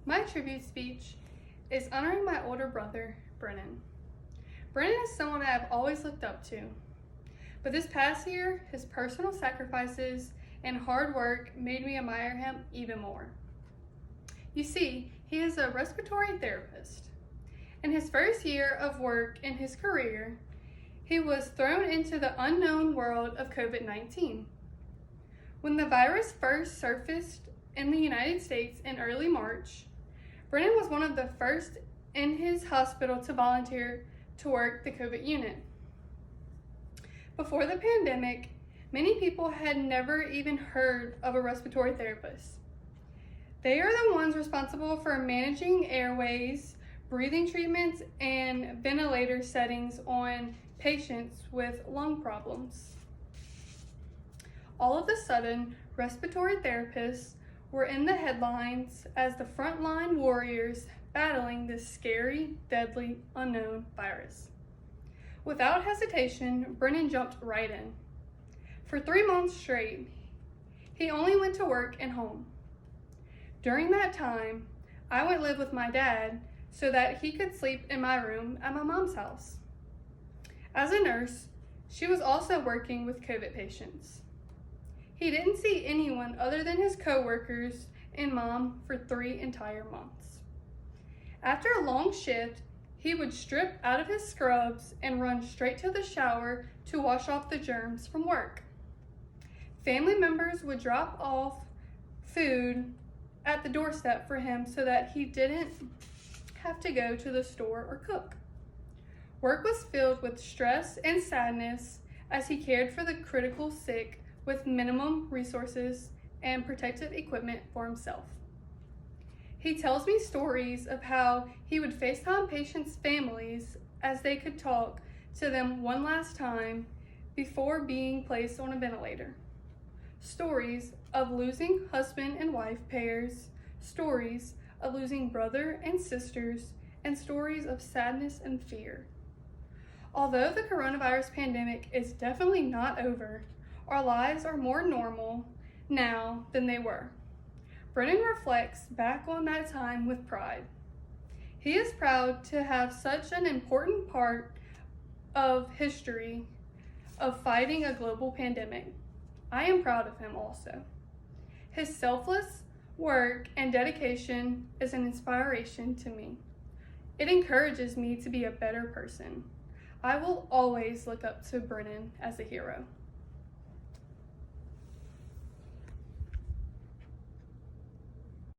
My tribute speech is honoring my older brother, Brennan. Brennan is someone I have always looked up to, but this past year, his personal sacrifices and hard work made me admire him even more. You see, he is a respiratory therapist. In his first year of work in his career, he was thrown into the unknown world of COVID-19. When the virus first surfaced in the United States in early March, Brennan was one of the first in his hospital to volunteer to work the COVID unit. Before the pandemic, many people had never even heard of a respiratory therapist. They are the ones responsible for managing airways, breathing treatments, and ventilator settings on patients with lung problems. All of a sudden, respiratory therapists were in the headlines as the frontline warriors battling this scary, deadly, unknown virus. Without hesitation, Brennan jumped right in. For 3 months straight, he only went to work and home. During that time, I went live with my dad so that he could sleep in my room at my mom's house. As a nurse, she was also working with COVID patients. He didn't see anyone other than his coworkers and mom for 3 entire months. After a long shift, he would strip out of his scrubs and run straight to the shower to wash off the germs from work. Family members would drop off food at the doorstep for him so that he didn't have to go to the store or cook. Work was filled with stress and sadness as he cared for the critical sick with minimum resources and protective equipment for himself. He tells me stories of how he would FaceTime patients' families as they could talk to them one last time before being placed on a ventilator. Stories of losing husband and wife pairs, stories of losing brother and sisters, and stories of sadness and fear. Although the coronavirus pandemic is definitely not over, our lives are more normal now than they were. Brennan reflects back on that time with pride. He is proud to have such an important part of history of fighting a global pandemic. I am proud of him also. His selfless work and dedication is an inspiration to me. It encourages me to be a better person. I will always look up to Brennan as a hero.